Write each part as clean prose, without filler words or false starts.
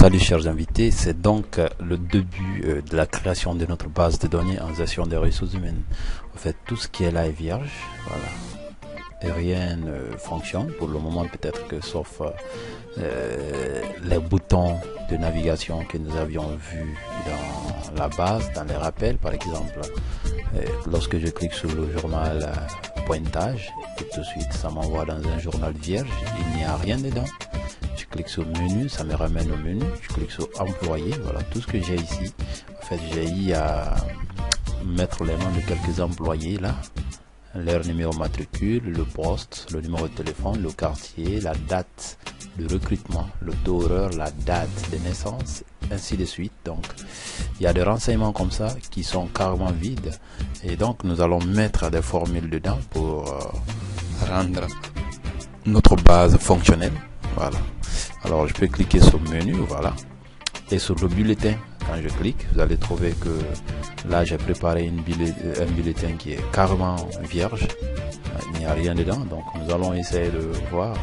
Salut chers invités, c'est donc le début de la création de notre base de données en gestion des ressources humaines. En fait, tout ce qui est là est vierge, voilà. Et rien ne fonctionne pour le moment, peut-être que sauf les boutons de navigation que nous avions vus dans la base, dans les rappels par exemple. Lorsque je clique sur le journal pointage, et tout de suite ça m'envoie dans un journal vierge, il n'y a rien dedans. Je clique sur menu, ça me ramène au menu. Je clique sur employé, voilà tout ce que j'ai ici. En fait, j'ai eu à mettre les noms de quelques employés là, leur numéro matricule, le poste, le numéro de téléphone, le quartier, la date de recrutement, le taux horaire, la date de naissance, ainsi de suite. Donc, il y a des renseignements comme ça qui sont carrément vides. Et donc, nous allons mettre des formules dedans pour rendre notre base fonctionnelle. Voilà. Alors je peux cliquer sur menu, voilà, et sur le bulletin. Quand je clique, vous allez trouver que là j'ai préparé un bulletin qui est carrément vierge. Il n'y a rien dedans, donc nous allons essayer de voir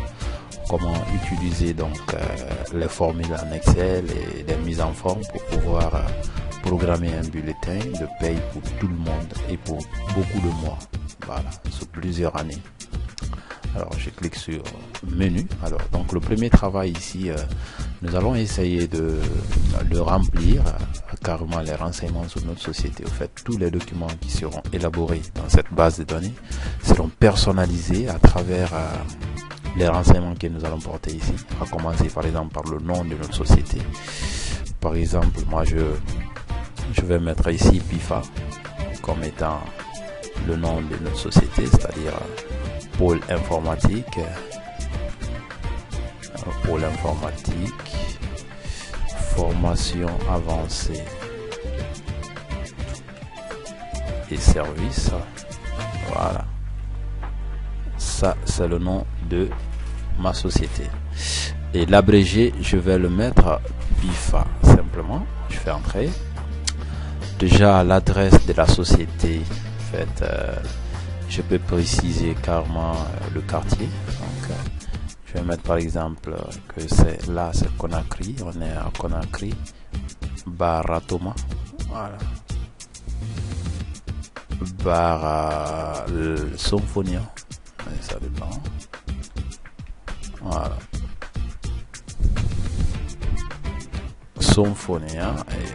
comment utiliser donc les formules en Excel et les mises en forme pour pouvoir programmer un bulletin de paye pour tout le monde et pour beaucoup de mois, voilà, sur plusieurs années. Alors je clique sur menu. Alors donc le premier travail ici, nous allons essayer de remplir carrément les renseignements sur notre société. En fait, tous les documents qui seront élaborés dans cette base de données seront personnalisés à travers les renseignements que nous allons porter ici. À commencer par exemple par le nom de notre société. Par exemple, moi je vais mettre ici PIFA comme étant le nom de notre société, c'est-à-dire pôle informatique, formation avancée et services. Voilà, ça c'est le nom de ma société. Et l'abrégé, je vais le mettre PIFA simplement. Je fais entrer. Déjà l'adresse de la société, en fait, je peux préciser carrément le quartier. Donc, je vais mettre par exemple que c'est là, c'est Conakry. On est à Conakry, Baratoma. Voilà. Symphonia. Ça dépend. Voilà. Symphonia. Et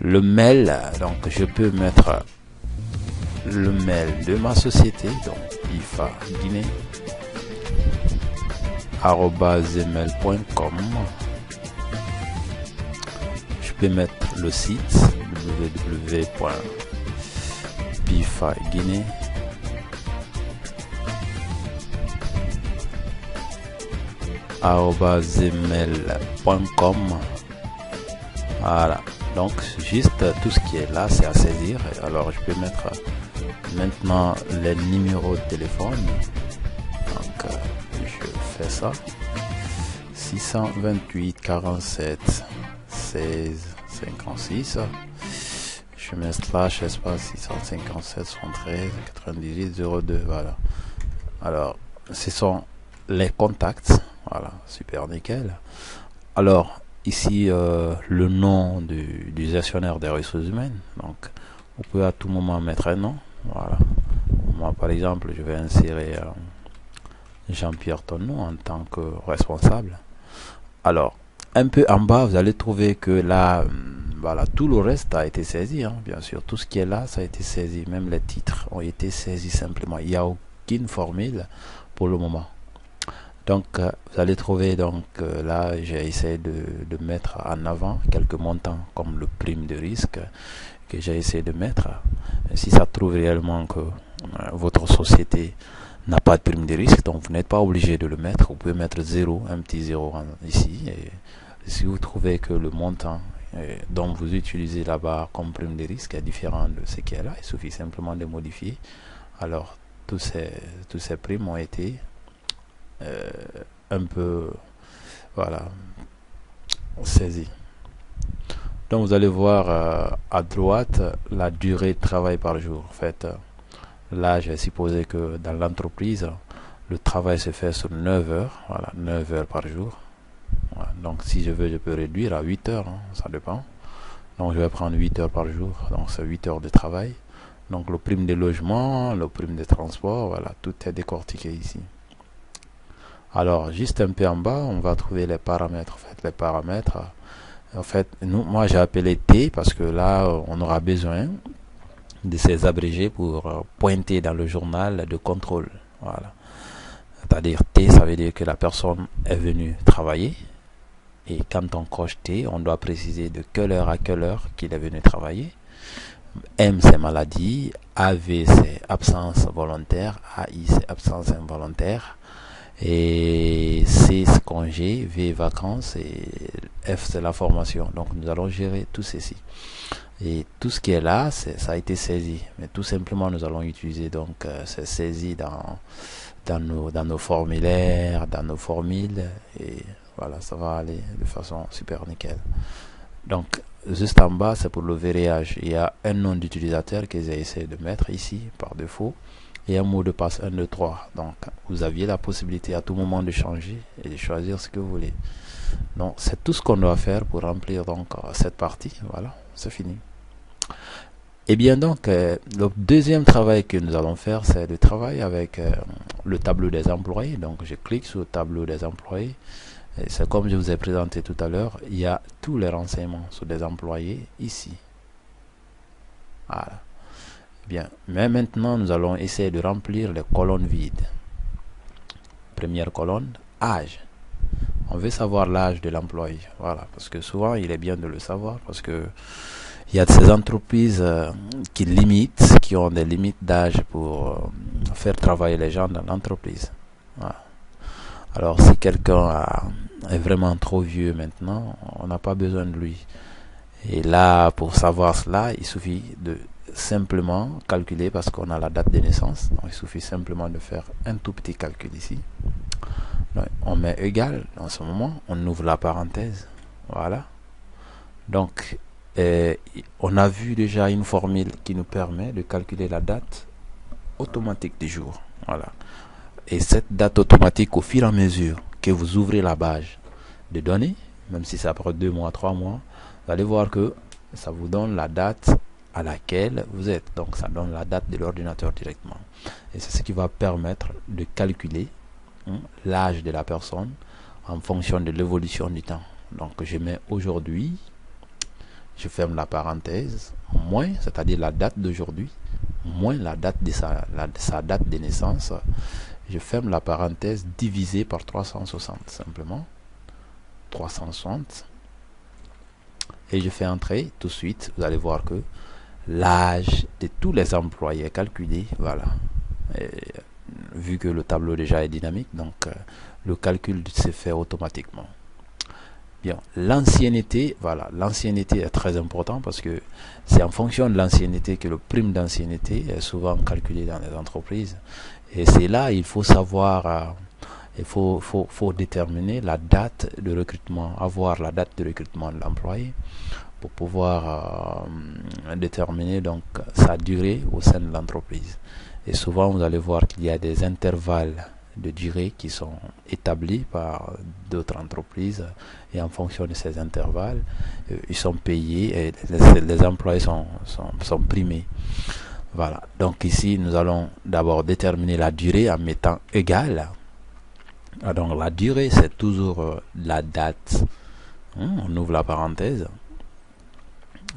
le mail, donc je peux mettre le mail de ma société, donc IFA Guinée @gmail.com. Je peux mettre le site www.pifaguinée @gmail.com. Voilà. Donc juste tout ce qui est là, c'est à saisir. Alors je peux mettre maintenant les numéros de téléphone. Donc je fais ça. 628 47 16 56. Je mets slash espace 657 73 98 02. Voilà. Alors ce sont les contacts. Voilà, super nickel. Alors ici le nom du gestionnaire des ressources humaines. Donc vous pouvez à tout moment mettre un nom. Voilà. Moi par exemple je vais insérer Jean-Pierre Tonneau en tant que responsable. Alors un peu en bas vous allez trouver que là voilà, tout le reste a été saisi, hein, bien sûr. Tout ce qui est là ça a été saisi. Même les titres ont été saisis simplement. Il n'y a aucune formule pour le moment. Donc vous allez trouver donc là j'ai essayé de mettre en avant quelques montants comme le prime de risque que j'ai essayé de mettre. Si ça trouve réellement que votre société n'a pas de prime de risque, donc vous n'êtes pas obligé de le mettre. Vous pouvez mettre 0, un petit 0 ici. Et si vous trouvez que le montant dont vous utilisez là-bas comme prime de risque est différent de ce qui est là, il suffit simplement de modifier. Alors tous ces primes ont été un peu voilà saisi. Donc vous allez voir à droite la durée de travail par jour. En fait là j'ai supposé que dans l'entreprise le travail se fait sur 9 heures, voilà, 9 heures par jour. Donc si je veux, je peux réduire à 8 heures, hein, ça dépend. Donc je vais prendre 8 heures par jour, donc c'est 8 heures de travail. Donc le prime de logement, le prime de transport, voilà, tout est décortiqué ici. Alors juste un peu en bas, on va trouver les paramètres. En fait, les paramètres, moi j'ai appelé T parce que là on aura besoin de ces abrégés pour pointer dans le journal de contrôle. Voilà. C'est-à-dire T, ça veut dire que la personne est venue travailler. Et quand on coche T, on doit préciser de quelle heure à quelle heure qu'il est venu travailler. M, c'est maladie. AV, c'est absence volontaire. AI, c'est absence involontaire. Et C, c'est congé. V, vacances. Et F, c'est la formation. Donc, nous allons gérer tout ceci. Et tout ce qui est là, ça a été saisi. Mais tout simplement, nous allons utiliser donc c'est saisi dans nos formulaires, dans nos formules. Et voilà, ça va aller de façon super nickel. Donc, juste en bas, c'est pour le verrouillage. Il y a un nom d'utilisateur que j'ai essayé de mettre ici par défaut. Et un mot de passe 1, 2, 3. Donc, vous aviez la possibilité à tout moment de changer et de choisir ce que vous voulez. Donc, c'est tout ce qu'on doit faire pour remplir donc cette partie. Voilà, c'est fini. Et bien donc, le deuxième travail que nous allons faire, c'est le travail avec le tableau des employés. Donc, je clique sur le tableau des employés. C'est comme je vous ai présenté tout à l'heure, il y a tous les renseignements sur des employés ici. Voilà. Bien, mais maintenant, nous allons essayer de remplir les colonnes vides. Première colonne, âge. On veut savoir l'âge de l'employé. Voilà, parce que souvent, il est bien de le savoir, parce que il y a de ces entreprises qui ont des limites d'âge pour faire travailler les gens dans l'entreprise. Voilà. Alors, si quelqu'un est vraiment trop vieux maintenant, on n'a pas besoin de lui. Et là, pour savoir cela, il suffit de simplement calculer parce qu'on a la date de naissance. Donc, il suffit simplement de faire un tout petit calcul ici. Donc, on met égal en ce moment, on ouvre la parenthèse. Voilà. Donc, on a vu déjà une formule qui nous permet de calculer la date automatique du jour. Voilà. Et cette date automatique, au fur et à mesure que vous ouvrez la base de données, même si ça prend 2 mois, 3 mois, vous allez voir que ça vous donne la date à laquelle vous êtes. Donc, ça donne la date de l'ordinateur directement. Et c'est ce qui va permettre de calculer l'âge de la personne en fonction de l'évolution du temps. Donc, je mets aujourd'hui, je ferme la parenthèse, moins, c'est-à-dire la date d'aujourd'hui, moins la date de sa date de naissance. Je ferme la parenthèse divisé par 360 simplement. 360. Et je fais entrer tout de suite. Vous allez voir que l'âge de tous les employés est calculé. Voilà. Et, vu que le tableau déjà est dynamique, donc le calcul se fait automatiquement. Bien, l'ancienneté, voilà, l'ancienneté est très important parce que c'est en fonction de l'ancienneté que le prime d'ancienneté est souvent calculé dans les entreprises. Et c'est là, il faut savoir, il faut déterminer la date de recrutement, avoir la date de recrutement de l'employé pour pouvoir déterminer donc sa durée au sein de l'entreprise. Et souvent, vous allez voir qu'il y a des intervalles de durée qui sont établis par d'autres entreprises et en fonction de ces intervalles, ils sont payés et les employés sont primés. Voilà, donc ici nous allons d'abord déterminer la durée en mettant égal. Donc la durée c'est toujours la date, on ouvre la parenthèse,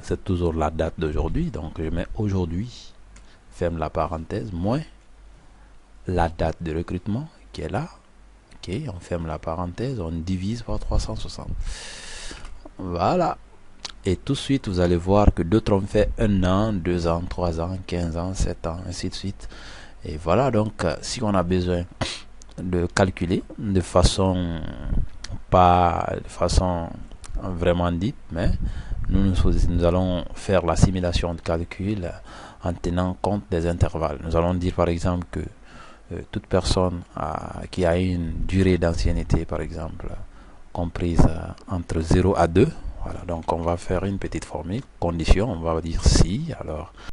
c'est toujours la date d'aujourd'hui, donc je mets aujourd'hui, ferme la parenthèse, moins la date de recrutement qui est là. Ok, on ferme la parenthèse, on divise par 360. Voilà. Et tout de suite, vous allez voir que d'autres ont fait 1 an, 2 ans, 3 ans, 15 ans, 7 ans, ainsi de suite. Et voilà, donc, si on a besoin de calculer de façon, pas de façon vraiment dite, mais nous allons faire la simulation de calcul en tenant compte des intervalles. Nous allons dire par exemple que toute personne qui a une durée d'ancienneté, par exemple, comprise entre 0 à 2, voilà, donc on va faire une petite formule, condition, on va dire si, alors